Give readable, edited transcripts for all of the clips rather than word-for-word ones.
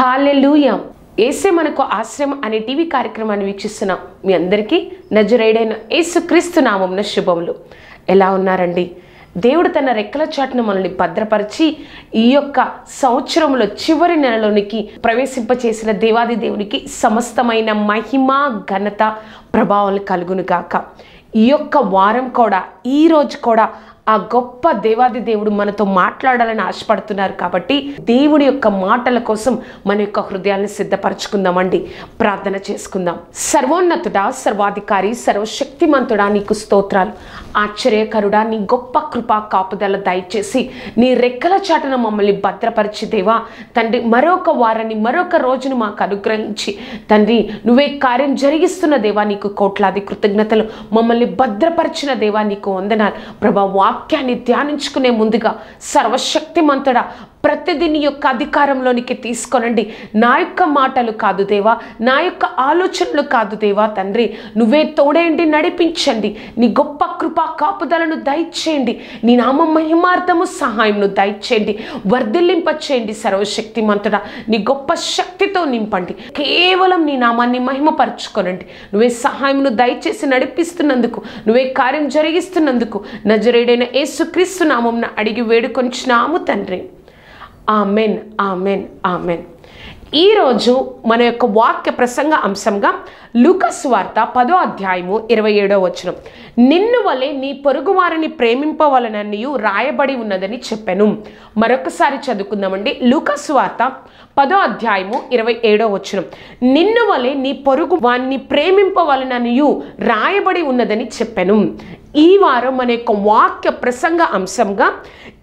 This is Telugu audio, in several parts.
హల్లెలూయా. యేసే మనకు ఆశ్రయం అనే టీవీ కార్యక్రమాన్ని వీక్షిస్తున్నాం. మీ అందరికీ నజరేయుడైన యేసుక్రీస్తు నామమున శుభములు. ఎలా ఉన్నారండి? దేవుడు తన రెక్కల చాటును మనల్ని భద్రపరిచి ఈ యొక్క సంవత్సరంలో చివరి నెలలోనికి ప్రవేశింపచేసిన దేవాది దేవునికి సమస్తమైన మహిమ ఘనత ప్రభావాలు కలుగును గాక. ఈ యొక్క వారం కూడా ఈ రోజు కూడా ఆ గొప్ప దేవాది దేవుడు మనతో మాట్లాడాలని ఆశపడుతున్నారు. కాబట్టి దేవుడి యొక్క మాటల కోసం మన యొక్క హృదయాన్ని సిద్ధపరచుకుందామండి. ప్రార్థన చేసుకుందాం. సర్వోన్నతుడా, సర్వాధికారి, సర్వశక్తిమంతుడా, నీకు స్తోత్రాలు. ఆశ్చర్యకరుడా, నీ గొప్ప కృపా కాపుదల దయచేసి నీ రెక్కల చాటున మమ్మల్ని భద్రపరిచి దేవా తండ్రి, మరొక వారాన్ని మరొక రోజును మాకు అనుగ్రహించి తండ్రి, నువ్వే కార్యం జరిగిస్తున్న దేవా నీకు కోట్లాది కృతజ్ఞతలు. మమ్మల్ని భద్రపరిచిన దేవా నీకు వందనాలు ప్రభా. వాక్యాన్ని ధ్యానించుకునే ముందుగా సర్వశక్తిమంతుడా ప్రతిదీ నీ యొక్క అధికారంలోనికి తీసుకొనండి. నా యొక్క మాటలు కాదు దేవా, నా యొక్క ఆలోచనలు కాదు దేవా తండ్రి, నువ్వే తోడేయండి, నడిపించండి. నీ గొప్ప కృపా కాపుదలను దయచేయండి. నీ నామ మహిమార్థము సహాయంను దయచేయండి, వర్ధిల్లింపచేయండి. సర్వశక్తిమంతుడా నీ గొప్ప శక్తితో నింపండి. కేవలం నీ నామాన్ని మహిమపరచుకొనండి. నువ్వే సహాయంను దయచేసి నడిపిస్తున్నందుకు, నువ్వే కార్యం జరిగిస్తున్నందుకు నజరేయుడైన యేసుక్రీస్తు నామమున అడిగి వేడుకొంచున్నాము తండ్రి. Amen, amen, amen. ఈరోజు మన యొక్క వాక్య ప్రసంగ అంశంగా లూకా సువార్త 10వ అధ్యాయము 27వ వచనం. నిన్ను వలె నీ పొరుగు వారిని ప్రేమింపవలననియు రాయబడి ఉన్నదని చెప్పాను. మరొకసారి చదువుకుందామండి. లూకా సువార్త 10వ అధ్యాయము 27వ వచనం. నిన్ను వలె నీ పొరుగు వారిని ప్రేమింపవలననియు రాయబడి ఉన్నదని చెప్పాను. ఈ వారం మన యొక్క వాక్య ప్రసంగ అంశంగా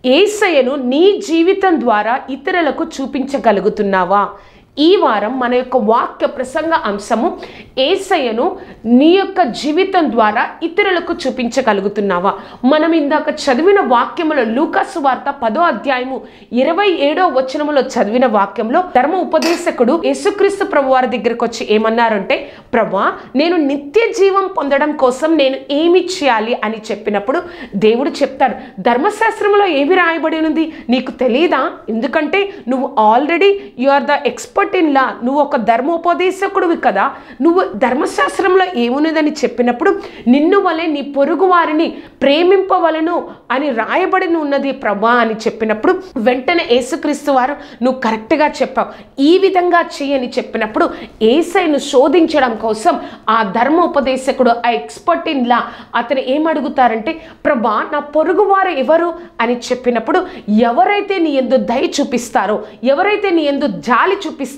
యేసయ్యను నీ జీవితం ద్వారా ఇతరులకు చూపించగలుగుతున్నావా? ఈ వారం మన యొక్క వాక్య ప్రసంగ అంశము యేసయ్యను నీ యొక్క జీవితం ద్వారా ఇతరులకు చూపించగలుగుతున్నావా? మనం ఇందాక చదివిన వాక్యములో లూకా సువార్త 10వ అధ్యాయము 27వ వచనములో చదివిన వాక్యంలో ధర్మ ఉపదేశకుడు యేసుక్రీస్తు ప్రభు వారి దగ్గరకు వచ్చి ఏమన్నారంటే, ప్రభా నేను నిత్య జీవం పొందడం కోసం నేను ఏమి చేయాలి అని చెప్పినప్పుడు దేవుడు చెప్తాడు, ధర్మశాస్త్రంలో ఏమి రాయబడి ఉంది నీకు తెలియదా? ఎందుకంటే నువ్వు already you are the expert in law, నువ్వు ఒక ధర్మోపదేశకుడివి కదా, నువ్వు ధర్మశాస్త్రంలో ఏమున్నదని చెప్పినప్పుడు నిన్ను వలె నీ పొరుగు వారిని ప్రేమింపవలను అని రాయబడి ఉన్నది ప్రభా అని చెప్పినప్పుడు వెంటనే యేసుక్రీస్తు వారు నువ్వు కరెక్ట్గా చెప్పావు, ఈ విధంగా చేయని చెప్పినప్పుడు యేసయ్యను శోధించడం కోసం ఆ ధర్మోపదేశకుడు ఆ ఎక్స్పర్ట్ ఇన్ లా అతను ఏమడుగుతారంటే, ప్రభా నా పొరుగు వారు ఎవరు అని చెప్పినప్పుడు ఎవరైతే నీ యందు దయ చూపిస్తారో, ఎవరైతే నీ యందు జాలి చూపిస్తారో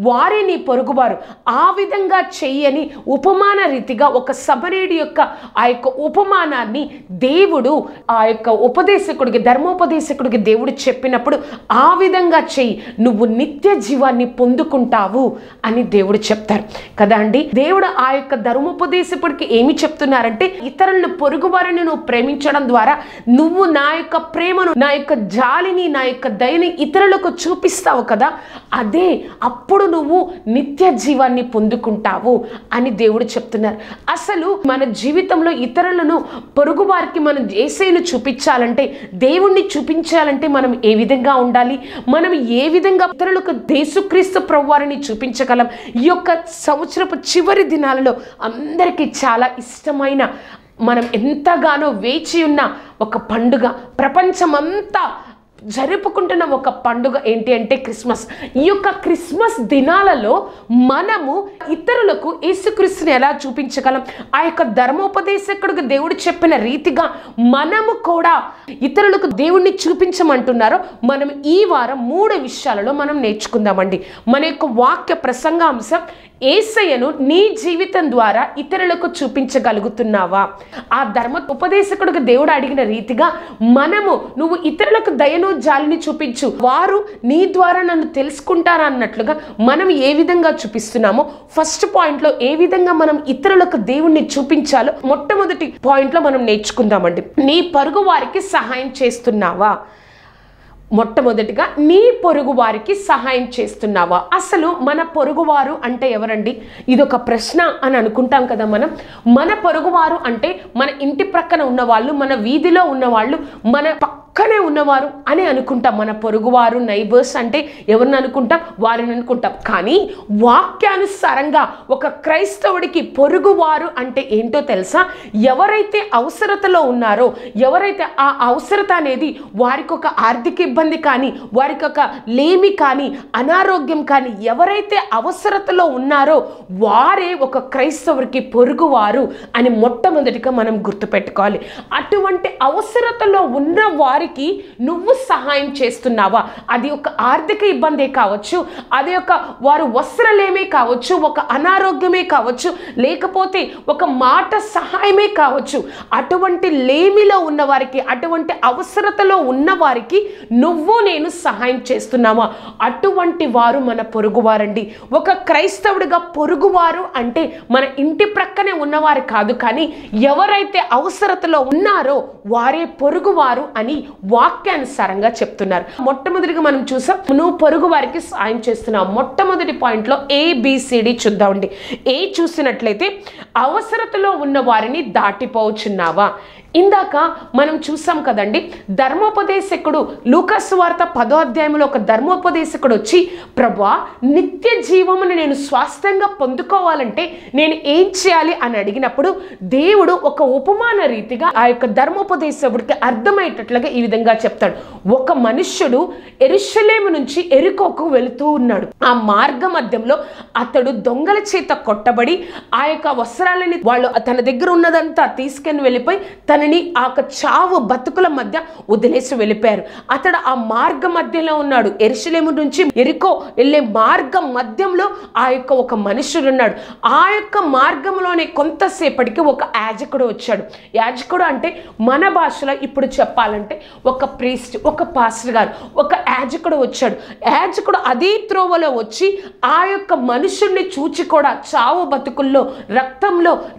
వారే నీ పొరుగువారు. ఆ విధంగా చెయ్యని ఉపమాన రీతిగా ఒక సమరీయుడి యొక్క ఆ యొక్క ఉపమానాన్ని దేవుడు ఆ యొక్క ఉపదేశకుడికి, ధర్మోపదేశకుడికి దేవుడు చెప్పినప్పుడు ఆ విధంగా చెయ్యి, నువ్వు నిత్య జీవాన్ని పొందుకుంటావు అని దేవుడు చెప్తారు కదా అండి. దేవుడు ఆ యొక్క ధర్మోపదేశకుడికి ఏమి చెప్తున్నారంటే, ఇతరులను పొరుగువారిని నువ్వు ప్రేమించడం ద్వారా నువ్వు నా యొక్క ప్రేమను, నా యొక్క జాలిని, నా యొక్క దయని ఇతరులకు చూపిస్తావు కదా, అదే అప్పుడు నువ్వు నిత్య జీవాన్ని పొందుకుంటావు అని దేవుడు చెప్తున్నారు. అసలు మన జీవితంలో ఇతరులను, పొరుగు వారికి మనం యేసయ్యను చూపించాలంటే, దేవుణ్ణి చూపించాలంటే మనం ఏ విధంగా ఉండాలి, మనం ఏ విధంగా ఇతరులకు యేసుక్రీస్తు ప్రభువారిని చూపించగలం? ఈ యొక్క సంవత్సరపు చివరి దినాలలో అందరికీ చాలా ఇష్టమైన, మనం ఎంతగానో వేచి ఉన్న ఒక పండుగ, ప్రపంచమంతా జరుపుకుంటున్న ఒక పండుగ ఏంటి అంటే క్రిస్మస్. ఈ యొక్క క్రిస్మస్ దినాలలో మనము ఇతరులకు యేసుక్రీస్తుని ఎలా చూపించగలం? ఆ యొక్క ధర్మోపదేశకుడికి దేవుడు చెప్పిన రీతిగా మనము కూడా ఇతరులకు దేవుణ్ణి చూపించమంటున్నారో మనం ఈ వారం 3 విషయాలలో మనం నేర్చుకుందామండి. మన యొక్క వాక్య ప్రసంగాంశం, యేసయ్యను నీ జీవితం ద్వారా ఇతరులకు చూపించగలుగుతున్నావా? ఆ ధర్మ ఉపదేశకుడికి దేవుడు అడిగిన రీతిగా మనము, నువ్వు ఇతరులకు దయను జాలిని చూపించు, వారు నీ ద్వారా నన్ను తెలుసుకుంటారా అన్నట్లుగా మనం ఏ విధంగా చూపిస్తున్నామో, ఫస్ట్ పాయింట్లో ఏ విధంగా మనం ఇతరులకు దేవుణ్ణి చూపించాలో మొట్టమొదటి పాయింట్లో మనం నేర్చుకుందామండి. నీ పొరుగు వారికి సహాయం చేస్తున్నావా? మొట్టమొదటిగా నీ పొరుగు వారికి సహాయం చేస్తున్నావా? అసలు మన పొరుగువారు అంటే ఎవరండి? ఇదొక ప్రశ్న అని అనుకుంటాం కదా మనం. మన పొరుగువారు అంటే మన ఇంటి ప్రక్కన ఉన్నవాళ్ళు, మన వీధిలో ఉన్నవాళ్ళు, మన పక్కనే ఉన్నవారు అని అనుకుంటాం. మన పొరుగువారు, నైబర్స్ అంటే ఎవరిని అనుకుంటాం? వారిని అనుకుంటాం. కానీ వాక్యానుసారంగా ఒక క్రైస్తవుడికి పొరుగువారు అంటే ఏంటో తెలుసా? ఎవరైతే అవసరతలో ఉన్నారో, ఎవరైతే ఆ అవసరత అనేది వారికి ఒక ఆర్థిక ఇబ్బంది కానీ, వారికి ఒక లేమి కానీ, అనారోగ్యం కానీ, ఎవరైతే అవసరతలో ఉన్నారో వారే ఒక క్రైస్తవుడికి పొరుగువారు అని మొట్టమొదటిగా మనం గుర్తుపెట్టుకోవాలి. అటువంటి అవసరతలో ఉన్న వారికి నువ్వు సహాయం చేస్తున్నావా? అది ఒక ఆర్థిక ఇబ్బందే కావచ్చు, అది ఒక వారు వస్త్రలేమే కావచ్చు, ఒక అనారోగ్యమే కావచ్చు, లేకపోతే ఒక మాట సహాయమే కావచ్చు. అటువంటి లేమిలో ఉన్న వారికి, అటువంటి అవసరతలో ఉన్న వారికి నువ్వు నేను సహాయం చేస్తున్నావా? అటువంటి వారు మన పొరుగువారండి. ఒక క్రైస్తవుడిగా పొరుగువారు అంటే మన ఇంటి ప్రక్కనే ఉన్నవారు కాదు, కానీ ఎవరైతే అవసరతలో ఉన్నారో వారే పొరుగువారు అని వాక్యానుసారంగా చెప్తున్నారు. మొట్టమొదటిగా మనం చూసాం, నువ్వు పొరుగు వారికి సాయం చేస్తున్నావు. మొట్టమొదటి పాయింట్లో ABCD చూద్దామండి. ఏ చూసినట్లయితే అవసరతలో ఉన్న వారిని దాటిపోవచ్చున్నావా? ఇందాక మనం చూసాం కదండి, ధర్మోపదేశకుడు లూకాసు సువార్త 10వ అధ్యాయంలో ఒక ధర్మోపదేశకుడు వచ్చి, ప్రభువా, నిత్య జీవమును నేను స్వాస్థ్యంగా పొందుకోవాలంటే నేను ఏం చేయాలి అని అడిగినప్పుడు దేవుడు ఒక ఉపమాన రీతిగా ఆ యొక్క ధర్మోపదేశకుడికి అర్థమయ్యేటట్లుగా ఈ విధంగా చెప్తాడు. ఒక మనుష్యుడు యెరూషలేము నుంచి యెరికోకు వెళుతూ ఉన్నాడు. ఆ మార్గ మధ్యంలో అతడు దొంగల చేత కొట్టబడి ఆ యొక్క వస్త్రాలని వాళ్ళు తన దగ్గర ఉన్నదంతా తీసుకొని వెళ్ళిపోయి తనని ఆ చావు బతుకుల మధ్య వదిలేసి వెళ్ళిపోయారు. అతడు ఆ మార్గ మధ్యలో ఉన్నాడు. యెరూషలేము నుంచి యెరికో వెళ్ళే మార్గం మధ్యంలో ఆ యొక్క ఒక మనుషుడు ఉన్నాడు. ఆ యొక్క మార్గంలోనే కొంతసేపటికి ఒక యాజకుడు వచ్చాడు. యాజకుడు అంటే మన భాషలో ఇప్పుడు చెప్పాలంటే ఒక ప్రీస్ట్, ఒక పాస్టర్ గారు, ఒక యాజకుడు వచ్చాడు. యాజకుడు అదే త్రోవలో వచ్చి ఆ యొక్క మనుషుల్ని చూచి కూడా, చావు బతుకుల్లో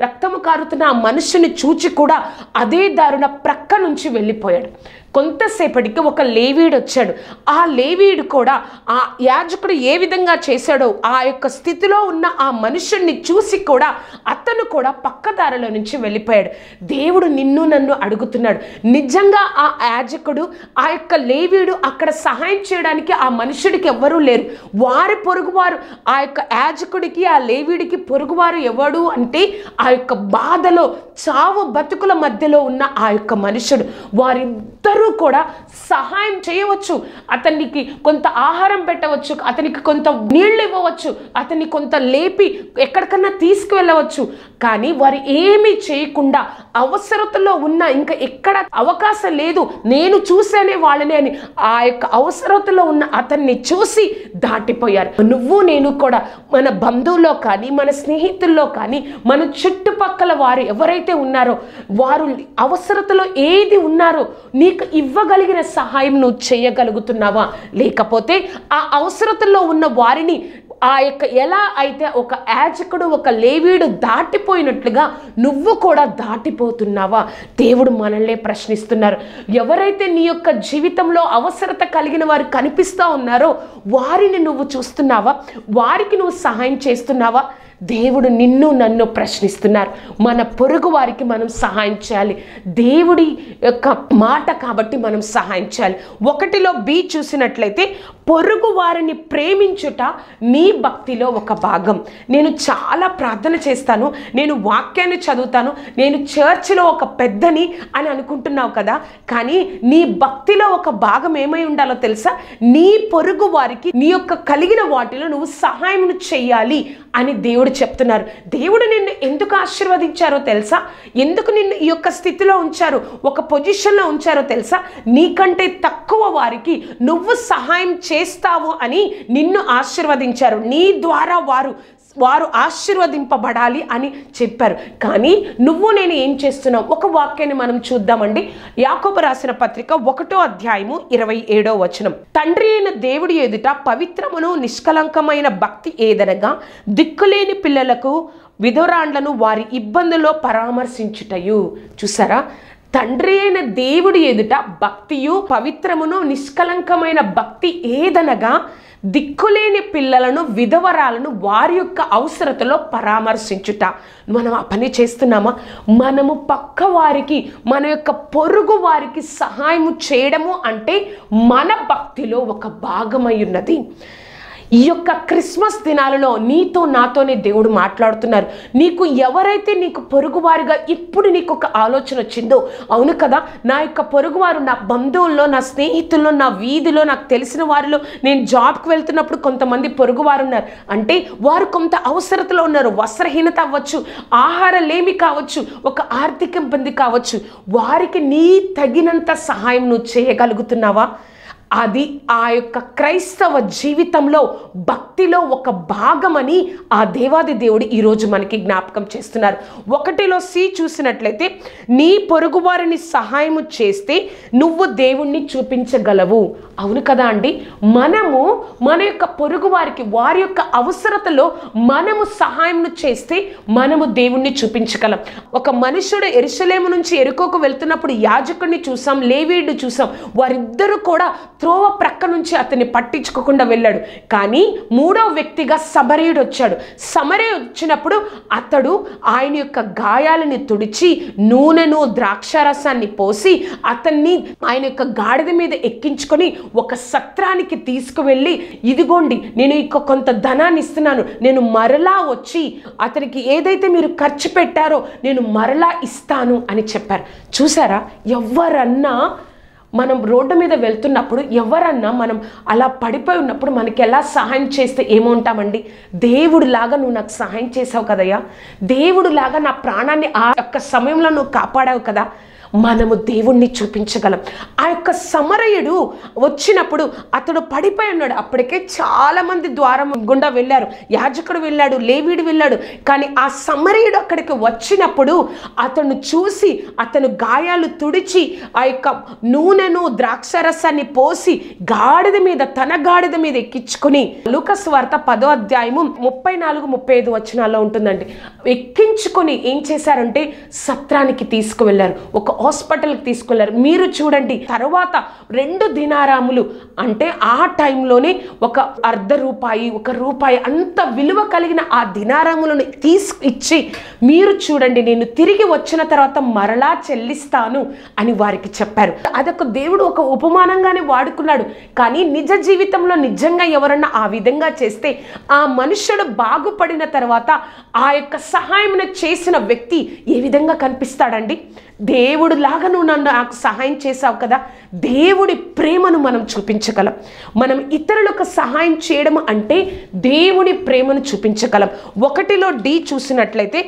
రక్తము కారుతున్న ఆ మనుషుని చూచి కూడా అదే దారుణ ప్రక్క నుంచి వెళ్ళిపోయాడు. కొంతసేపటికి ఒక లేవీడు వచ్చాడు. ఆ లేవీడు కూడా ఆ యాజకుడు ఏ విధంగా చేశాడో ఆ యొక్క స్థితిలో ఉన్న ఆ మనుషుల్ని చూసి కూడా అతను కూడా పక్కదారిలో నుంచి వెళ్ళిపోయాడు. దేవుడు నిన్ను నన్ను అడుగుతున్నాడు, నిజంగా ఆ యాజకుడు, ఆ యొక్క లేవీడు అక్కడ సహాయం చేయడానికి ఆ మనుషుడికి ఎవ్వరూ లేరు. వారి పొరుగువారు, ఆ యొక్క యాజకుడికి ఆ లేవీడికి పొరుగువారు ఎవడు అంటే ఆ యొక్క బాధలో చావు బతుకుల మధ్యలో ఉన్న ఆ యొక్క మనుషుడు. వారిద్దరూ కూడా సహాయం చేయవచ్చు. అతనికి కొంత ఆహారం పెట్టవచ్చు, అతనికి కొంత నీళ్ళు ఇవ్వవచ్చు, అతన్ని కొంత లేపి ఎక్కడికన్నా తీసుకువెళ్ళవచ్చు. కానీ వారు ఏమీ చేయకుండా అవసరతలో ఉన్న, ఇంకా ఎక్కడ అవకాశం లేదు, నేను చూసానే వాళ్ళని అని ఆ యొక్క అవసరతలో ఉన్న అతన్ని చూసి దాటిపోయారు. నువ్వు నేను కూడా మన బంధువుల్లో కానీ, మన స్నేహితుల్లో కానీ, మన చుట్టుపక్కల వారు ఎవరైతే ఉన్నారో వారు అవసరతలో ఏది ఉన్నారో నీకు ఇవ్వగలిగిన సహాయం నువ్వు చేయగలుగుతున్నావా? లేకపోతే ఆ అవసరతలో ఉన్న వారిని ఆ యొక్క ఎలా అయితే ఒక యాజకుడు, ఒక లేవీడు దాటిపోయినట్లుగా నువ్వు కూడా దాటిపోతున్నావా? దేవుడు మనల్నే ప్రశ్నిస్తున్నారు. ఎవరైతే నీ యొక్క జీవితంలో అవసరత కలిగిన వారు కనిపిస్తూ ఉన్నారో వారిని నువ్వు చూస్తున్నావా? వారికి నువ్వు సహాయం చేస్తున్నావా? దేవుడు నిన్ను నన్ను ప్రశ్నిస్తున్నారు. మన పొరుగు వారికి మనం సహాయం చేయాలి. దేవుడి యొక్క మాట కాబట్టి మనం సహాయం చేయాలి. 1లో B చూసినట్లయితే పొరుగు వారిని ప్రేమించుట నీ భక్తిలో ఒక భాగం. నేను చాలా ప్రార్థన చేస్తాను, నేను వాక్యాన్ని చదువుతాను, నేను చర్చిలో ఒక పెద్దని అని అనుకుంటున్నావు కదా, కానీ నీ భక్తిలో ఒక భాగం ఏమై ఉండాలో తెలుసా? నీ పొరుగు వారికి నీ యొక్క కలిగిన వాటిలో నువ్వు సహాయం చేయాలి అని దేవుడు చెప్తున్నారు. దేవుడు నిన్ను ఎందుకు ఆశీర్వదించారో తెలుసా? ఎందుకు నిన్ను ఈ యొక్క స్థితిలో ఉంచారు, ఒక పొజిషన్లో ఉంచారో తెలుసా? నీకంటే తక్కువ వారికి నువ్వు సహాయం చేస్తావు అని నిన్ను ఆశీర్వదించారు. నీ ద్వారా వారు ఆశీర్వదింపబడాలి అని చెప్పారు. కానీ నువ్వు నేను ఏం చేస్తున్నావు? ఒక వాక్యాన్ని మనం చూద్దామండి. యాకోబు రాసిన పత్రిక 1వ అధ్యాయము 27వ వచనం. తండ్రి అయిన దేవుడి ఎదుట పవిత్రమును నిష్కలంకమైన భక్తి ఏదనగా దిక్కులేని పిల్లలకు విధవరాండ్లను వారి ఇబ్బందుల్లో పరామర్శించుటయు. చూసారా? తండ్రి అయిన దేవుడి ఎదుట భక్తియు పవిత్రమును నిష్కలంకమైన భక్తి ఏదనగా దిక్కులేని పిల్లలను విధవరాలను వారి యొక్క అవసరతలో పరామర్శించుట. మనం ఆ పని చేస్తున్నామా? మనము పక్క వారికి, మన యొక్క పొరుగు వారికి సహాయం చేయడము అంటే మన భక్తిలో ఒక భాగమై ఉన్నది. ఈ యొక్క క్రిస్మస్ దినాలలో నీతో నాతోనే దేవుడు మాట్లాడుతున్నారు. నీకు ఎవరైతే నీకు పొరుగువారుగా ఇప్పుడు నీకు ఒక ఆలోచన వచ్చిందో, అవును కదా, నా యొక్క పొరుగువారు, నా బంధువుల్లో, నా స్నేహితుల్లో, నా వీధిలో, నాకు తెలిసిన వారిలో, నేను జాబ్కి వెళ్తున్నప్పుడు కొంతమంది పొరుగువారు ఉన్నారు. అంటే వారు కొంత అవసరతలో ఉన్నారు. వస్త్రహీనత అవ్వచ్చు, ఆహారలేమి కావచ్చు, ఒక ఆర్థిక ఇబ్బంది కావచ్చు. వారికి నీ తగినంత సహాయం నువ్వు చేయగలుగుతున్నావా? అది ఆ యొక్క క్రైస్తవ జీవితంలో భక్తిలో ఒక భాగమని ఆ దేవాది దేవుడు ఈరోజు మనకి జ్ఞాపకం చేస్తున్నారు. 1లో C చూసినట్లయితే నీ పొరుగు వారిని సహాయము చేస్తే నువ్వు దేవుణ్ణి చూపించగలవు. అవును కదా అండి, మనము మన యొక్క పొరుగు వారికి వారి యొక్క అవసరతలో మనము సహాయం చేస్తే మనము దేవుణ్ణి చూపించగలం. ఒక మనుషుడు యెరూషలేము నుంచి యెరికోకు వెళ్తున్నప్పుడు యాజకుడిని చూసాం, లేవీయుడిని చూసాం. వారిద్దరూ కూడా త్రోవ ప్రక్క నుంచి అతన్ని పట్టించుకోకుండా వెళ్ళాడు. కానీ 3వ వ్యక్తిగా సమరయుడు వచ్చాడు. సమరయుడు వచ్చినప్పుడు అతడు ఆయన యొక్క గాయాలని తుడిచి నూనెను ద్రాక్షారసాన్ని పోసి అతన్ని ఆయన యొక్క గాడిద మీద ఎక్కించుకొని ఒక సత్రానికి తీసుకువెళ్ళి, ఇదిగోండి నేను ఇక కొంత ధనాన్ని ఇస్తున్నాను, నేను మరలా వచ్చి అతనికి ఏదైతే మీరు ఖర్చు పెట్టారో నేను మరలా ఇస్తాను అని చెప్పారు. చూసారా? ఎవరన్నా మనం రోడ్డు మీద వెళ్తున్నప్పుడు ఎవరన్నా మనం అలా పడిపోయి ఉన్నప్పుడు మనకి ఎలా సహాయం చేస్తే ఏమంటామండి? దేవుడిలాగా నువ్వు నాకు సహాయం చేసావు కదయ్యా, దేవుడిలాగా నా ప్రాణాన్ని ఆ యొక్క సమయంలో నువ్వు కాపాడావు కదా. మనము దేవుణ్ణి చూపించగలం. ఆ యొక్క సమరయుడు వచ్చినప్పుడు అతడు పడిపోయి ఉన్నాడు. అప్పటికే చాలామంది ద్వారం గుండా వెళ్ళారు, యాజకుడు వెళ్ళాడు, లేవీయుడు వెళ్ళాడు. కానీ ఆ సమరయుడు అక్కడికి వచ్చినప్పుడు అతను చూసి అతను గాయాలు తుడిచి ఆ యొక్క నూనెను ద్రాక్షరసాన్ని పోసి తన గాడిద మీద ఎక్కించుకొని, లూకాసు వార్త 10వ అధ్యాయము 34-35 వచనాల్లో ఉంటుందండి. ఎక్కించుకొని ఏం చేశారంటే సత్రానికి తీసుకువెళ్ళారు, ఒక హాస్పిటల్కి తీసుకెళ్లారు. మీరు చూడండి, తర్వాత 2 దినారాములు అంటే ఆ టైంలోనే ఒక ₹1 1 అంత విలువ కలిగిన ఆ దినారాములను ఇచ్చి, మీరు చూడండి నేను తిరిగి వచ్చిన తర్వాత మరలా చెల్లిస్తాను అని వారికి చెప్పారు. అదొక దేవుడు ఒక ఉపమానంగానే వాడుకున్నాడు. కానీ నిజ జీవితంలో నిజంగా ఎవరన్నా ఆ విధంగా చేస్తే ఆ మనుషుడు బాగుపడిన తర్వాత ఆ యొక్క సహాయం చేసిన వ్యక్తి ఏ విధంగా కనిపిస్తాడండి? దేవుడు లాగా నువ్వు నాకు సహాయం చేసావు కదా. దేవుడి ప్రేమను మనం చూపించగలం. మనం ఇతరులకు సహాయం చేయడం అంటే దేవుడి ప్రేమను చూపించగలం. 1లో D చూసినట్లయితే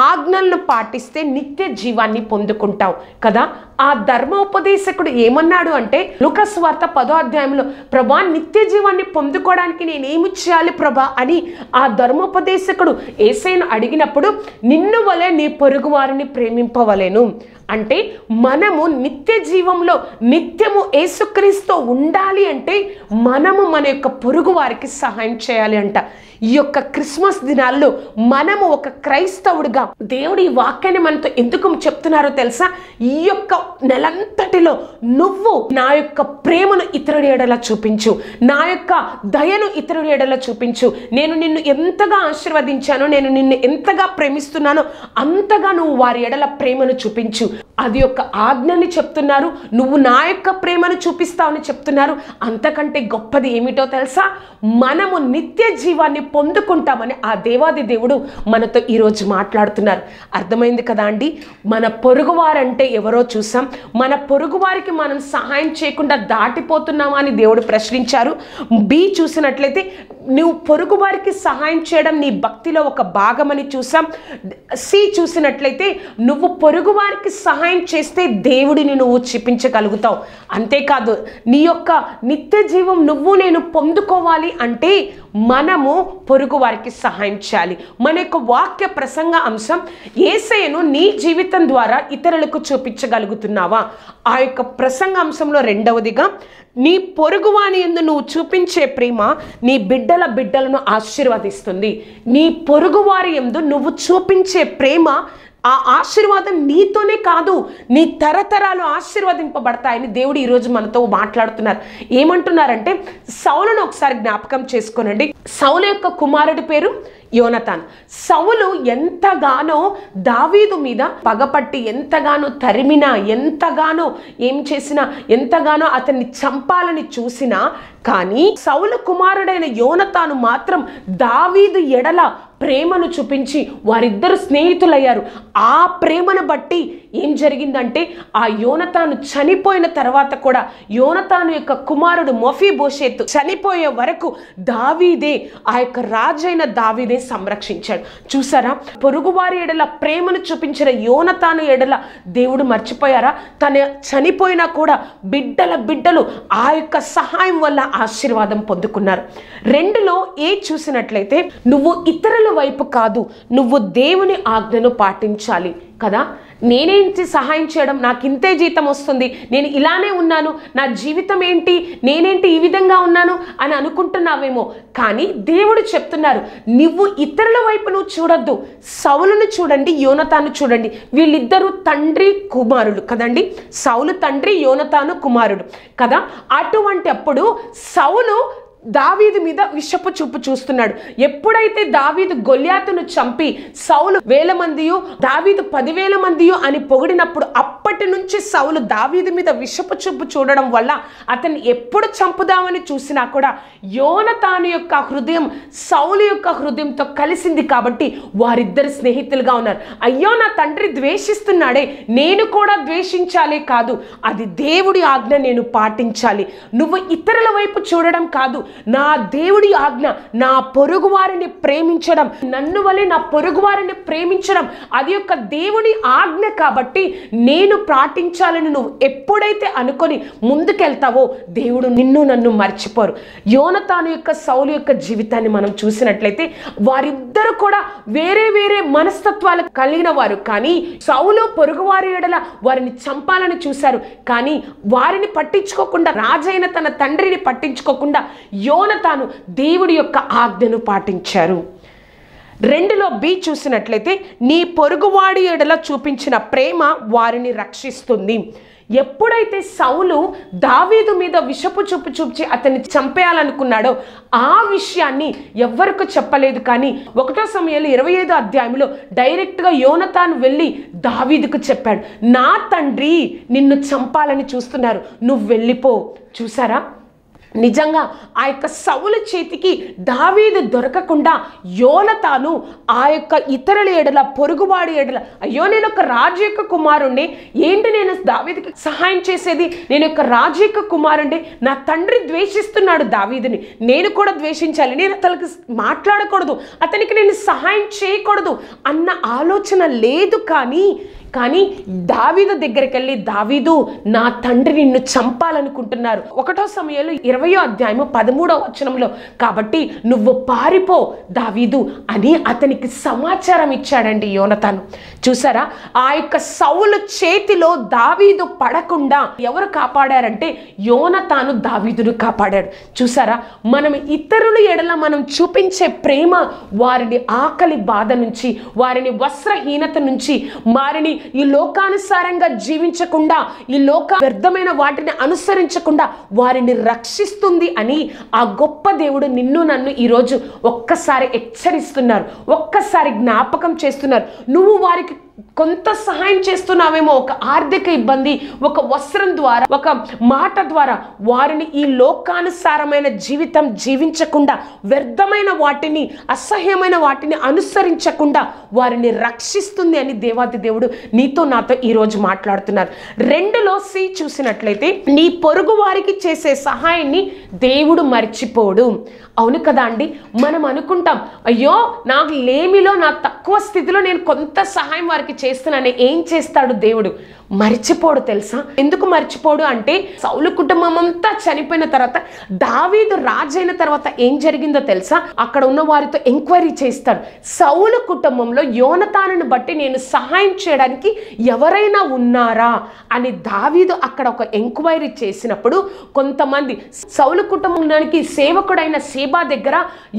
ఆజ్ఞలను పాటిస్తే నిత్య జీవాన్ని పొందుకుంటాం కదా. ఆ ధర్మోపదేశకుడు ఏమన్నాడు అంటే, లూకాసు వార్త 10వ అధ్యాయంలో, ప్రభా నిత్య జీవాన్ని పొందుకోవడానికి నేనేమి చేయాలి ప్రభా అని ఆ ధర్మోపదేశకుడు యేసయ్యను అడిగినప్పుడు, నిన్ను వలె నీ పొరుగు వారిని ప్రేమింపవలెను అంటే మనము నిత్య జీవంలో నిత్యము యేసుక్రీస్తు ఉండాలి అంటే మనము మన యొక్క పొరుగు వారికి సహాయం చేయాలి అంట. ఈ యొక్క క్రిస్మస్ దినాల్లో మనము ఒక క్రైస్తవుడిగా దేవుడు ఈ వాక్యాన్ని మనతో ఎందుకు చెప్తున్నారో తెలుసా? ఈ యొక్క నెలంతటిలో నువ్వు నా యొక్క ప్రేమను ఇతరుడి ఎడల చూపించు, నా యొక్క దయను ఇతరుడి ఎడల చూపించు. నేను నిన్ను ఎంతగా ఆశీర్వదించానో, నేను నిన్ను ఎంతగా ప్రేమిస్తున్నానో అంతగా నువ్వు వారి ఎడల ప్రేమను చూపించు. అది ఒక ఆజ్ఞని చెప్తున్నారు. నువ్వు నా యొక్క ప్రేమను చూపిస్తావని చెప్తున్నారు. అంతకంటే గొప్పది ఏమిటో తెలుసా? మనము నిత్య జీవాన్ని పొందుకుంటామని ఆ దేవాది దేవుడు మనతో ఈరోజు మాట్లాడుతున్నారు. అర్థమైంది కదా అండి? మన పొరుగువారంటే ఎవరో చూసాం. మన పొరుగువారికి మనం సహాయం చేయకుండా దాటిపోతున్నామా అని దేవుడు ప్రశ్నించారు. బి చూసినట్లయితే నువ్వు పొరుగు వారికి సహాయం చేయడం నీ భక్తిలో ఒక భాగమని చూసాం. సి చూసినట్లయితే నువ్వు పొరుగు వారికి సహాయం చేస్తే దేవుడిని నువ్వు చూపించగలుగుతావు. అంతేకాదు నీ యొక్క నిత్య జీవం నువ్వు నేను పొందుకోవాలి అంటే మనము పొరుగు వారికి సహాయం చేయాలి. మన యొక్క వాక్య ప్రసంగ అంశం యేసయ్యను నీ జీవితం ద్వారా ఇతరులకు చూపించగలుగుతున్నావా? ఆ యొక్క ప్రసంగ అంశంలో రెండవదిగా నీ పొరుగువాని యందు నువ్వు చూపించే ప్రేమ నీ బిడ్డలను ఆశీర్వదిస్తుంది. నీ పొరుగువారి యందు నువ్వు చూపించే ప్రేమ ఆ ఆశీర్వాదం నీతోనే కాదు, నీ తరతరాలు ఆశీర్వదింపబడతాయని దేవుడు ఈరోజు మనతో మాట్లాడుతున్నారు. ఏమంటున్నారంటే సౌలును ఒకసారి జ్ఞాపకం చేసుకోనండి. సౌలు యొక్క కుమారుడి పేరు యోనతాన్. సౌలు ఎంతగానో దావీదు మీద పగపట్టి ఎంతగానో తరిమినా, ఎంతగానో ఏం చేసినా, ఎంతగానో అతన్ని చంపాలని చూసినా కానీ సౌలు కుమారుడైన యోనతాను మాత్రం దావీదు ఎడల ప్రేమను చూపించి వారిద్దరు స్నేహితులయ్యారు. ఆ ప్రేమను బట్టి ఏం జరిగిందంటే ఆ యోనతాను చనిపోయిన తర్వాత కూడా యోనతాను యొక్క కుమారుడు మెఫీబోషెతు చనిపోయే వరకు దావీదే, ఆ యొక్క రాజైన దావీదే సంరక్షించాడు. చూసారా? పొరుగువారి ఎడల ప్రేమను చూపించిన యోనతాను ఎడల దేవుడు మర్చిపోయారా? తన చనిపోయినా కూడా బిడ్డలు ఆ యొక్క సహాయం వల్ల ఆశీర్వాదం పొందుకున్నారు. రెండులో ఏ చూసినట్లయితే నువ్వు ఇతరుల వైపు కాదు, నువ్వు దేవుని ఆజ్ఞను పాటించాలి కదా. నేనేంటి సహాయం చేయడం, నాకు ఇంతే జీతం వస్తుంది, నేను ఇలానే ఉన్నాను, నా జీవితం ఏంటి, నేనేంటి ఈ విధంగా ఉన్నాను అని అనుకుంటున్నావేమో. కానీ దేవుడు చెప్తున్నారు నువ్వు ఇతరుల వైపు నువ్వు చూడొద్దు. సౌలును చూడండి, యోనతాను చూడండి. వీళ్ళిద్దరూ తండ్రి కుమారుడు కదండి. సౌలు తండ్రి, యోనతాను కుమారుడు కదా. అటువంటి అప్పుడు సౌలు దావీదు మీద విషపు చూపు చూస్తున్నాడు. ఎప్పుడైతే దావీదు గొల్యాతును చంపి సౌలు 1000 మందియో దావీదు 10,000 మందియో అని పొగిడినప్పుడు అప్పటి నుంచి సౌలు దావీదు మీద విషపు చూపు చూడడం వల్ల అతన్ని ఎప్పుడు చంపుదామని చూసినా కూడా యోనతాను యొక్క హృదయం సౌలు యొక్క హృదయంతో కలిసింది కాబట్టి వారిద్దరు స్నేహితులుగా ఉన్నారు. అయ్యో నా తండ్రి ద్వేషిస్తున్నాడే, నేను కూడా ద్వేషించాలే కాదు, అది దేవుడి ఆజ్ఞ, నేను పాటించాలి. నువ్వు ఇతరుల వైపు చూడడం కాదు, నా దేవుడి ఆజ్ఞ, నా పొరుగు వారిని ప్రేమించడం, నన్ను వలె నా పొరుగు వారిని ప్రేమించడం అది యొక్క దేవుడి ఆజ్ఞ కాబట్టి నేను పాటించాలని నువ్వు ఎప్పుడైతే అనుకొని ముందుకెళ్తావో దేవుడు నిన్ను నన్ను మర్చిపోరు. యోనతాను యొక్క సౌలు యొక్క జీవితాన్ని మనం చూసినట్లయితే వారిద్దరు కూడా వేరే వేరే మనస్తత్వాలు కలిగిన వారు. కానీ సౌలు పొరుగువారి ఎడల వారిని చంపాలని చూశారు, కానీ వారిని పట్టించుకోకుండా రాజైన తన తండ్రిని పట్టించుకోకుండా యోనతాను దేవుడి యొక్క ఆజ్ఞను పాటించారు. రెండులో బి చూసినట్లయితే నీ పొరుగువాడి ఎడల చూపించిన ప్రేమ వారిని రక్షిస్తుంది. ఎప్పుడైతే సౌలు దావీదు మీద విషపు చూపు చూపించి అతన్ని చంపేయాలనుకున్నాడో ఆ విషయాన్ని ఎవ్వరికి చెప్పలేదు. కానీ 1 సమూయేలు 25వ అధ్యాయంలో డైరెక్ట్గా యోనతాను వెళ్ళి దావీదుకు చెప్పాడు, నా తండ్రి నిన్ను చంపాలని చూస్తున్నారు, నువ్వు వెళ్ళిపో. చూసారా? నిజంగా ఆ యొక్క సౌలు చేతికి దావీదు దొరకకుండా యోనతాను ఆ యొక్క ఇతరుల ఎడల పొరుగువాడి ఎడల, అయ్యో నేను ఒక రాజు యొక్క కుమారుణ్ణి, ఏంటి నేను దావీదుకి సహాయం చేసేది, నేను ఒక రాజు యొక్క కుమారుణ్ణి, నా తండ్రి ద్వేషిస్తున్నాడు దావీదుని, నేను కూడా ద్వేషించాలి, నేను అతనికి మాట్లాడకూడదు, అతనికి నేను సహాయం చేయకూడదు అన్న ఆలోచన లేదు. కానీ దావీదు దగ్గరికి వెళ్ళి, దావీదు నా తండ్రి నిన్ను చంపాలనుకుంటున్నారు. 1 సమూయేలు 20వ అధ్యాయము 13వ వచనంలో, కాబట్టి నువ్వు పారిపో దావీదు అని అతనికి సమాచారం ఇచ్చాడండి యోనతాను. చూసారా, ఆ యొక్క సౌలు చేతిలో దావీదు పడకుండా ఎవరు కాపాడారంటే యోనతాను దావీదును కాపాడాడు. చూసారా, మనం ఇతరుల ఎడల మనం చూపించే ప్రేమ వారిని ఆకలి బాధ నుంచి, వారిని వస్త్రహీనత నుంచి, వారిని ఈ లోకానుసారంగా జీవించకుండా, ఈ లోక వ్యర్థమైన వాటిని అనుసరించకుండా వారిని రక్షిస్తుంది అని ఆ గొప్ప దేవుడు నిన్ను నన్ను ఈరోజు ఒక్కసారి హెచ్చరిస్తున్నారు, ఒక్కసారి జ్ఞాపకం చేస్తున్నారు. నువ్వు వారికి కొంత సహాయం చేస్తున్నావేమో, ఒక ఆర్థిక ఇబ్బంది, ఒక వస్త్రం ద్వారా, ఒక మాట ద్వారా వారిని ఈ లోకానుసారమైన జీవితం జీవించకుండా, వ్యర్థమైన వాటిని, అసహ్యమైన వాటిని అనుసరించకుండా వారిని రక్షిస్తుంది అని దేవాది దేవుడు నీతో నాతో ఈరోజు మాట్లాడుతున్నారు. 2లో సి చూసినట్లయితే, నీ పొరుగు వారికి చేసే సహాయాన్ని దేవుడు మర్చిపోడు. అవును కదా అండి, మనం అనుకుంటాం, అయ్యో నాకు లేమిలో, నా తక్కువ స్థితిలో నేను కొంత సహాయం వారికి చేస్తున్నాను. ఏం చేస్తాడు దేవుడు? మర్చిపోడు. తెలుసా ఎందుకు మర్చిపోడు అంటే, సౌలు కుటుంబం అంతా చనిపోయిన తర్వాత, దావీదు రాజైన తర్వాత ఏం జరిగిందో తెలుసా? అక్కడ ఉన్న వారితో ఎంక్వైరీ చేస్తాడు. సౌలు కుటుంబంలో యోనతానును బట్టి నేను సహాయం చేయడానికి ఎవరైనా ఉన్నారా అని దావీదు అక్కడ ఒక ఎంక్వైరీ చేసినప్పుడు, కొంతమంది సౌలు కుటుంబానికి సేవకుడైన సేబా దగ్గర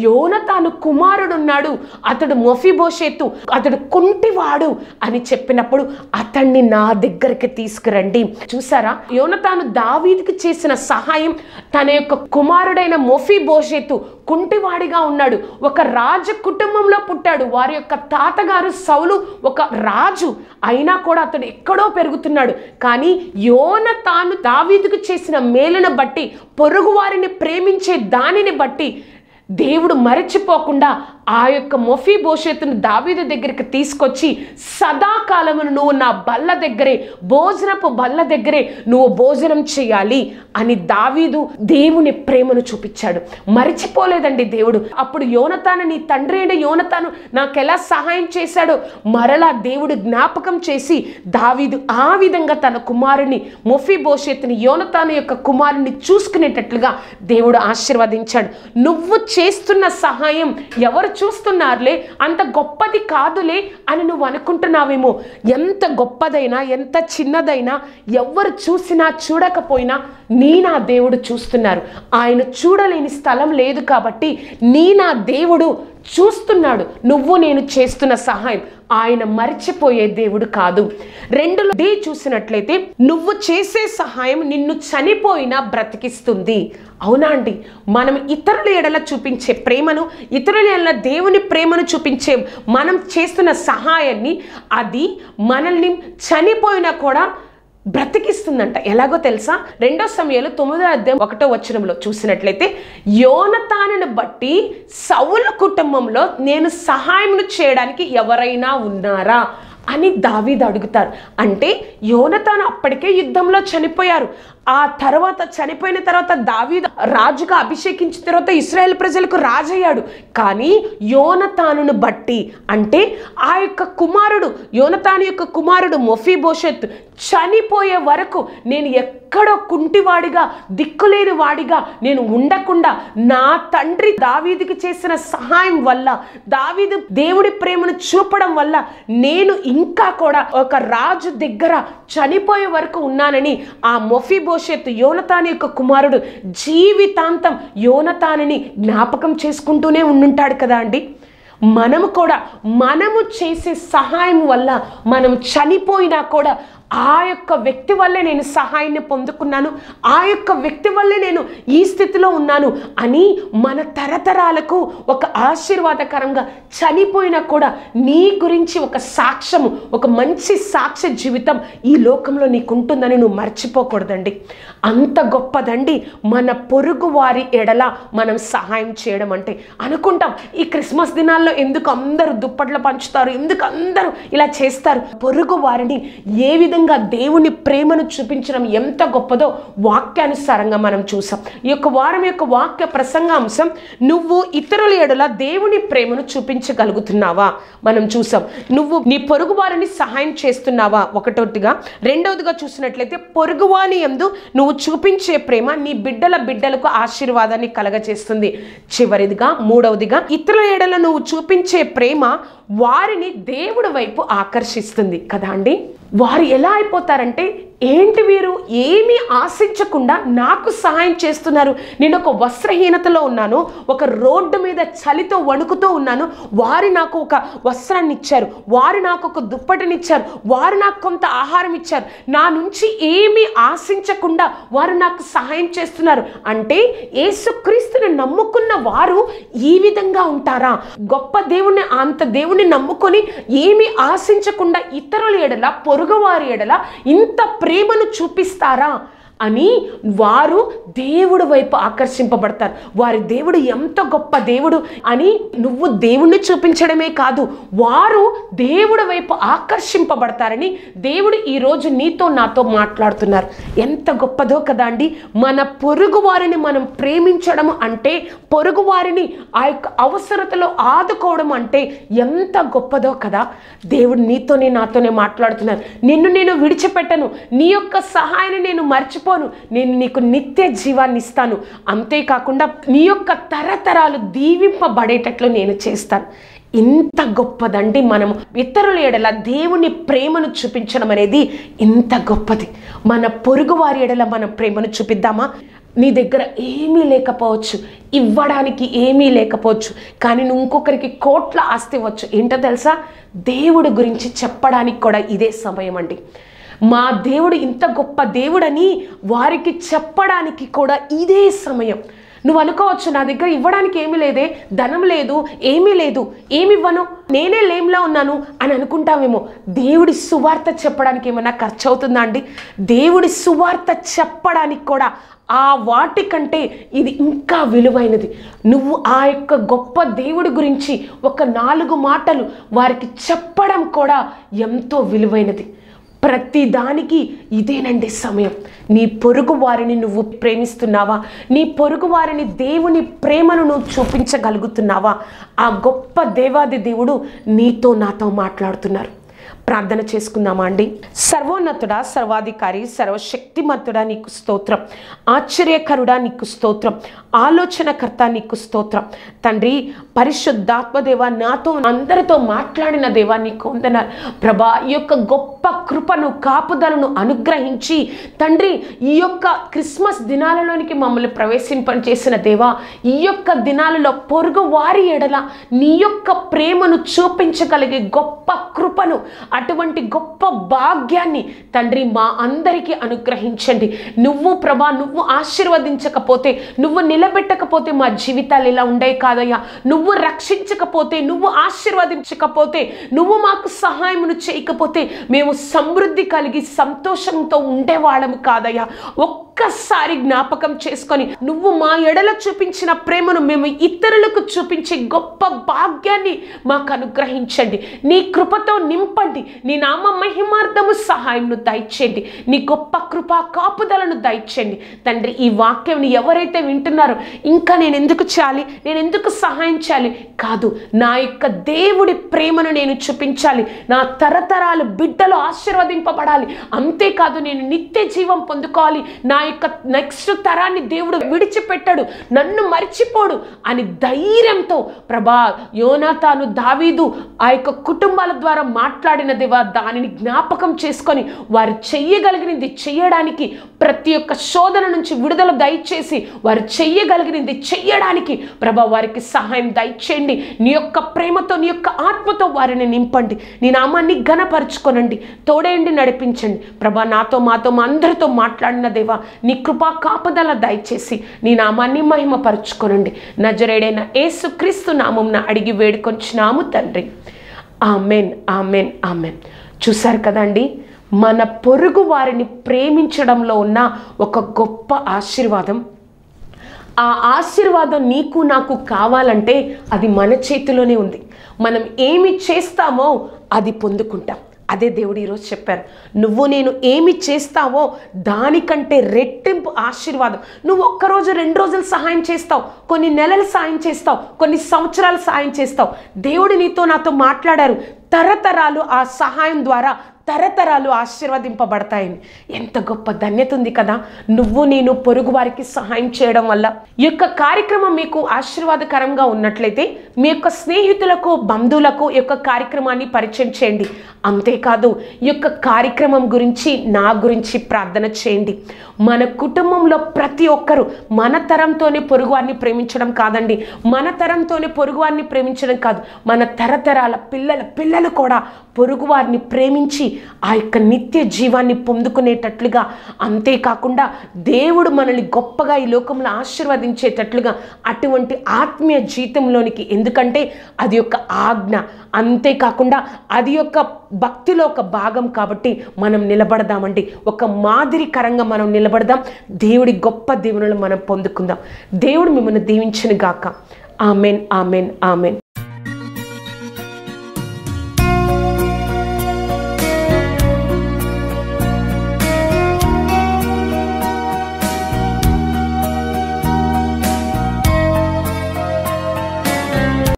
యోనతాను కుమారుడు ఉన్నాడు, అతడు మొఫీబోషెతు, అతడు కుంటివాడు అని చెప్పినప్పుడు అతన్ని నా దగ్గరికి తీసుకురండి. చూసారా, యోనతాను దావీదుకి చేసిన సహాయం, తన యొక్క కుమారుడైన మొఫీబోషెతు కుంటివాడిగా ఉన్నాడు, ఒక రాజు కుటుంబంలో పుట్టాడు, వారి యొక్క తాతగారు సౌలు ఒక రాజు అయినా కూడా అతడు ఎక్కడో పెరుగుతున్నాడు. కానీ యోనతాను దావీదుకు చేసిన మేలును బట్టి, పొరుగు వారిని ప్రేమించే దానిని బట్టి దేవుడు మరచిపోకుండా ఆ యొక్క మొఫీబోషెతును దావీదు దగ్గరికి తీసుకొచ్చి, సదాకాలమును నువ్వు నా బల్ల దగ్గరే, భోజనపు బల్ల దగ్గరే నువ్వు భోజనం చేయాలి అని దావీదు దేవుని ప్రేమను చూపించాడు. మరచిపోలేదండి దేవుడు. అప్పుడు యోనతాను, నీ తండ్రి అయిన యోనతాను నాకు ఎలా సహాయం చేశాడో మరలా దేవుడు జ్ఞాపకం చేసి, దావీదు ఆ విధంగా తన కుమారుని మొఫీబోషెతుని, యోనతాను యొక్క కుమారుని చూసుకునేటట్లుగా దేవుడు ఆశీర్వదించాడు. నువ్వు చేస్తున్న సహాయం ఎవరు చూస్తున్నారులే, అంత గొప్పది కాదులే అని నువ్వు అనుకుంటున్నావేమో. ఎంత గొప్పదైనా, ఎంత చిన్నదైనా, ఎవరు చూసినా చూడకపోయినా నా దేవుడు చూస్తున్నారు. ఆయన చూడలేని స్థలం లేదు కాబట్టి నా దేవుడు చూస్తున్నాడు. నువ్వు నేను చేస్తున్న సహాయం ఆయన మర్చిపోయే దేవుడు కాదు. 2లో డి చూసినట్లయితే, నువ్వు చేసే సహాయం నిన్ను చనిపోయినా బ్రతికిస్తుంది. అవునా అండి, మనం ఇతరుల ఎడల చూపించే ప్రేమను, ఇతరుల ఎడల దేవుని ప్రేమను చూపించే మనం చేస్తున్న సహాయాన్ని, అది మనల్ని చనిపోయినా కూడా బ్రతికిస్తుందంట. ఎలాగో తెలుసా, 2 సమూయేలు 9వ అధ్యాయం 1వ వచనంలో చూసినట్లయితే, యోనతానును బట్టి సౌలు కుటుంబంలో నేను సహాయం చేయడానికి ఎవరైనా ఉన్నారా అని దావీదు అడుగుతారు. అంటే యోనతాను అప్పటికే యుద్ధంలో చనిపోయారు. ఆ తర్వాత చనిపోయిన తర్వాత దావీదు రాజుగా అభిషేకించిన తర్వాత ఇశ్రాయేల్ ప్రజలకు రాజయ్యాడు. కానీ యోనతానును బట్టి, అంటే ఆ యొక్క కుమారుడు, యోనతాను యొక్క కుమారుడు మొఫీబోషెత్ చనిపోయే వరకు నేను ఎక్కడో కుంటివాడిగా, దిక్కులేని వాడిగా నేను ఉండకుండా, నా తండ్రి దావీదుకి చేసిన సహాయం వల్ల, దావీదు దేవుడి ప్రేమను చూపడం వల్ల నేను ఇంకా కూడా ఒక రాజు దగ్గర చనిపోయే వరకు ఉన్నానని ఆ మొఫీబోషెత్, యోనతాను యొక్క కుమారుడు, జీవితాంతం యోనతానుని జ్ఞాపకం చేసుకుంటూనే ఉండుంటాడు కదా అండి. మనము కూడా మనము చేసే సహాయం వల్ల మనం చనిపోయినా కూడా ఆ యొక్క వ్యక్తి వల్లే నేను సహాయాన్ని పొందుకున్నాను, ఆ యొక్క వ్యక్తి వల్లే నేను ఈ స్థితిలో ఉన్నాను అని మన తరతరాలకు ఒక ఆశీర్వాదకరంగా చనిపోయినా కూడా నీ గురించి ఒక సాక్ష్యము, ఒక మంచి సాక్ష్య జీవితం ఈ లోకంలో నీకు ఉంటుందని నువ్వు మర్చిపోకూడదండి. అంత గొప్పదండి మన పొరుగు వారి ఎడల మనం సహాయం చేయడం అంటే. అనుకుంటాం ఈ క్రిస్మస్ దినాల్లో ఎందుకు అందరూ దుప్పట్లు పంచుతారు, ఎందుకు అందరూ ఇలా చేస్తారు. పొరుగు వారిని ఏ విధంగా విధంగా దేవుని ప్రేమను చూపించడం ఎంత గొప్పదో వాక్యానుసారంగా మనం చూసాం. ఈ యొక్క వారం యొక్క వాక్య ప్రసంగాంశం, నువ్వు ఇతరుల ఎడల దేవుని ప్రేమను చూపించగలుగుతున్నావా మనం చూసాం. నువ్వు నీ పొరుగు వారిని సహాయం చేస్తున్నావా ఒకటోటిగా. రెండవదిగా చూసినట్లయితే పొరుగువాని యందు నువ్వు చూపించే ప్రేమ నీ బిడ్డలకు ఆశీర్వాదాన్ని కలగజేస్తుంది. చివరిదిగా మూడవదిగా, ఇతరుల ఎడల నువ్వు చూపించే ప్రేమ వారిని దేవుడి వైపు ఆకర్షిస్తుంది కదా అండి. వారు ఎలా అయిపోతారంటే, ఏంటి వీరు ఏమీ ఆశించకుండా నాకు సహాయం చేస్తున్నారు, నేను ఒక వస్త్రహీనతలో ఉన్నాను, ఒక రోడ్డు మీద చలితో వణుకుతూ ఉన్నాను, వారు నాకు ఒక వస్త్రాన్ని ఇచ్చారు, వారు నాకు ఒక దుప్పటినిచ్చారు, వారు నాకు కొంత ఆహారం ఇచ్చారు, నా నుంచి ఏమీ ఆశించకుండా వారు నాకు సహాయం చేస్తున్నారు అంటే యేసుక్రీస్తుని నమ్ముకున్న వారు ఈ విధంగా ఉంటారా? గొప్ప దేవుణ్ణి, అంత దేవుణ్ణి నమ్ముకొని ఏమీ ఆశించకుండా ఇతరుల ఎడల, పొరుగువారి ఎడల ఇంత ప్రేమను చూపిస్తారా అని వారు దేవుడి వైపు ఆకర్షింపబడతారు. వారి దేవుడు ఎంత గొప్ప దేవుడు అని నువ్వు దేవుణ్ణి చూపించడమే కాదు, వారు దేవుడి వైపు ఆకర్షింపబడతారని దేవుడు ఈరోజు నీతో నాతో మాట్లాడుతున్నారు. ఎంత గొప్పదో కదా అండి. మన పొరుగు వారిని మనం ప్రేమించడం అంటే, పొరుగు వారిని ఆ యొక్క అవసరతలో ఆదుకోవడం అంటే ఎంత గొప్పదో కదా. దేవుడు నీతోనే నాతోనే మాట్లాడుతున్నారు. నిన్ను నేను విడిచిపెట్టను, నీ యొక్క సహాయాన్ని నేను మర్చిపోను, నేను నీకు నిత్య జీవాన్ని ఇస్తాను, అంతేకాకుండా నీ యొక్క తరతరాలు దీవింపబడేటట్లు నేను చేస్తాను. ఇంత గొప్పదండి. మనము ఇతరుల ఎడల దేవుని ప్రేమను చూపించడం అనేది ఇంత గొప్పది. మన పొరుగు వారి ఎడల మనం ప్రేమను చూపిద్దామా? నీ దగ్గర ఏమీ లేకపోవచ్చు, ఇవ్వడానికి ఏమీ లేకపోవచ్చు, కానీ నువ్వు ఇంకొకరికి కోట్ల ఆస్తి ఇవ్వచ్చు. ఏంటో తెలుసా? దేవుడి గురించి చెప్పడానికి కూడా ఇదే సమయం అండి. మా దేవుడు ఇంత గొప్ప దేవుడని వారికి చెప్పడానికి కూడా ఇదే సమయం. నువ్వు అనుకోవచ్చు, నా దగ్గర ఇవ్వడానికి ఏమీ లేదే, ధనం లేదు, ఏమీ లేదు, ఏమివ్వను, నేనే లేమ్లా ఉన్నాను అని అనుకుంటావేమో. దేవుడి సువార్త చెప్పడానికి ఏమన్నా ఖర్చు అవుతుందా అండి? దేవుడి సువార్త చెప్పడానికి కూడా ఆ వాటికంటే ఇది ఇంకా విలువైనది. నువ్వు ఆ యొక్క గొప్ప దేవుడి గురించి ఒక 4 మాటలు వారికి చెప్పడం కూడా ఎంతో విలువైనది. ప్రతి దానికి ఇదేనండి సమయం. నీ పొరుగు వారిని నువ్వు ప్రేమిస్తున్నావా? నీ పొరుగు వారిని దేవుని ప్రేమను నువ్వు చూపించగలుగుతున్నావా? ఆ గొప్ప దేవాది దేవుడు నీతో నాతో మాట్లాడుతున్నారు. ప్రార్థన చేసుకుందామా అండి. సర్వోన్నతుడా, సర్వాధికారి, సర్వశక్తిమంతుడా నీకు స్తోత్రం. ఆశ్చర్యకరుడా నీకు స్తోత్రం. ఆలోచనకర్త నీకు స్తోత్రం. తండ్రి, పరిశుద్ధాత్మ దేవా, నాతో అందరితో మాట్లాడిన దేవా నీకు వందనాలు ప్రభా. ఈ యొక్క గొప్ప కృపను, కాపుదలను అనుగ్రహించి తండ్రి, ఈ యొక్క క్రిస్మస్ దినాలలోనికి మమ్మల్ని ప్రవేశింపచేసిన దేవా, ఈ యొక్క దినాలలో పొరుగు వారి ఎడల నీ యొక్క ప్రేమను చూపించగలిగే గొప్ప కృపను, అటువంటి గొప్ప భాగ్యాన్ని తండ్రి మా అందరికీ అనుగ్రహించండి. నువ్వు ప్రభా, నువ్వు ఆశీర్వదించకపోతే, నువ్వు నిలబెట్టకపోతే మా జీవితాలు ఇలా ఉండే కాదయ్యా. నువ్వు రక్షించకపోతే, నువ్వు ఆశీర్వదించకపోతే, నువ్వు మాకు సహాయమును చేయకపోతే మేము సమృద్ధి కలిగి సంతోషంతో ఉండేవాళ్ళము కాదయ్యా. ఒక్కసారి జ్ఞాపకం చేసుకొని నువ్వు మా ఎడల చూపించిన ప్రేమను మేము ఇతరులకు చూపించే గొప్ప భాగ్యాన్ని మాకు అనుగ్రహించండి. నీ కృపతో నింపండి. నీ నామ మహిమార్థము సహాయంను దయచేయండి. నీ గొప్ప కృపా కాపుదలను దయచేయండి తండ్రి. ఈ వాక్యం ఎవరైతే వింటున్నారో, ఇంకా నేను ఎందుకు చేయాలి, నేను ఎందుకు సహాయం చేయాలి కాదు, నా యొక్క దేవుడి ప్రేమను నేను చూపించాలి, నా తరతరాలు బిడ్డలు ఆశీర్వదింపబడాలి, అంతేకాదు నేను నిత్య జీవం పొందుకోవాలి, నా యొక్క నెక్స్ట్ తరాన్ని దేవుడు విడిచిపెట్టాడు, నన్ను మర్చిపోడు అని ధైర్యంతో ప్రభా, యోనాతాను, దావీదు ఆ యొక్క కుటుంబాల ద్వారా మాట్లాడిన దేవా, దానిని జ్ఞాపకం చేసుకొని వారు చెయ్యగలిగినది చెయ్యడానికి, ప్రతి ఒక్క శోధన నుంచి విడుదల దయచేసి వారు చెయ్యగలిగినది చెయ్యడానికి ప్రభా వారికి సహాయం దయచేయండి. నీ యొక్క ప్రేమతో, నీ యొక్క ఆత్మతో వారిని నింపండి. నీ నామాన్ని ఘనపరుచుకొనండి, తోడేయండి, నడిపించండి ప్రభా. నాతో, మాతో, మా అందరితో మాట్లాడిన దేవా, నీ కృపా కాపుదల దయచేసి నీ నామాన్ని మహిమపరుచుకొనండి. నజరేయుడైన యేసుక్రీస్తు నామమున అడిగి వేడుకొంచున్నాము తండ్రి. Amen, amen, amen. చూశారు కదండి, మన పొరుగు వారిని ప్రేమించడంలో ఉన్న ఒక గొప్ప ఆశీర్వాదం. ఆ ఆశీర్వాదం నీకు నాకు కావాలంటే అది మన చేతిలోనే ఉంది. మనం ఏమి చేస్తామో అది పొందుకుంటాం. అదే దేవుడు ఈరోజు చెప్పారు, నువ్వు నేను ఏమి చేస్తావో దానికంటే రెట్టింపు ఆశీర్వాదం. నువ్వు ఒక్కరోజు 2 రోజులు సహాయం చేస్తావు, కొన్ని నెలలు సాయం చేస్తావు, కొన్ని సంవత్సరాలు సాయం చేస్తావు. దేవుడు నాతో మాట్లాడారు, తరతరాలు ఆ సహాయం ద్వారా తరతరాలు ఆశీర్వదింపబడతాయని. ఎంత గొప్ప ధన్యత ఉంది కదా నువ్వు నేను పొరుగు వారికి సహాయం చేయడం వల్ల. ఈ యొక్క కార్యక్రమం మీకు ఆశీర్వాదకరంగా ఉన్నట్లయితే మీ యొక్క స్నేహితులకు, బంధువులకు ఈ యొక్క కార్యక్రమాన్ని పరిచయం చేయండి. అంతేకాదు ఈ యొక్క కార్యక్రమం గురించి, నా గురించి ప్రార్థన చేయండి. మన కుటుంబంలో ప్రతి ఒక్కరూ మన తరంతోనే పొరుగువారిని ప్రేమించడం కాదండి, మన తరంతోనే పొరుగువారిని ప్రేమించడం కాదు, మన తరతరాల పిల్లలు కూడా పొరుగువారిని ప్రేమించి ఆ యొక్క నిత్య జీవాన్ని పొందుకునేటట్లుగా, అంతేకాకుండా దేవుడు మనల్ని గొప్పగా ఈ లోకంలో ఆశీర్వదించేటట్లుగా అటువంటి ఆత్మీయ జీవితంలోనికి, ఎందుకంటే అది యొక్క ఆజ్ఞ, అంతేకాకుండా అది యొక్క భక్తిలో ఒక భాగం కాబట్టి మనం నిలబడదామండి. ఒక మాదిరికరంగా మనం నిలబడదాం. దేవుడి గొప్ప దీవెనలు మనం పొందుకుందాం. దేవుడు మిమ్మల్ని దీవించును గాక. Amen, amen, amen.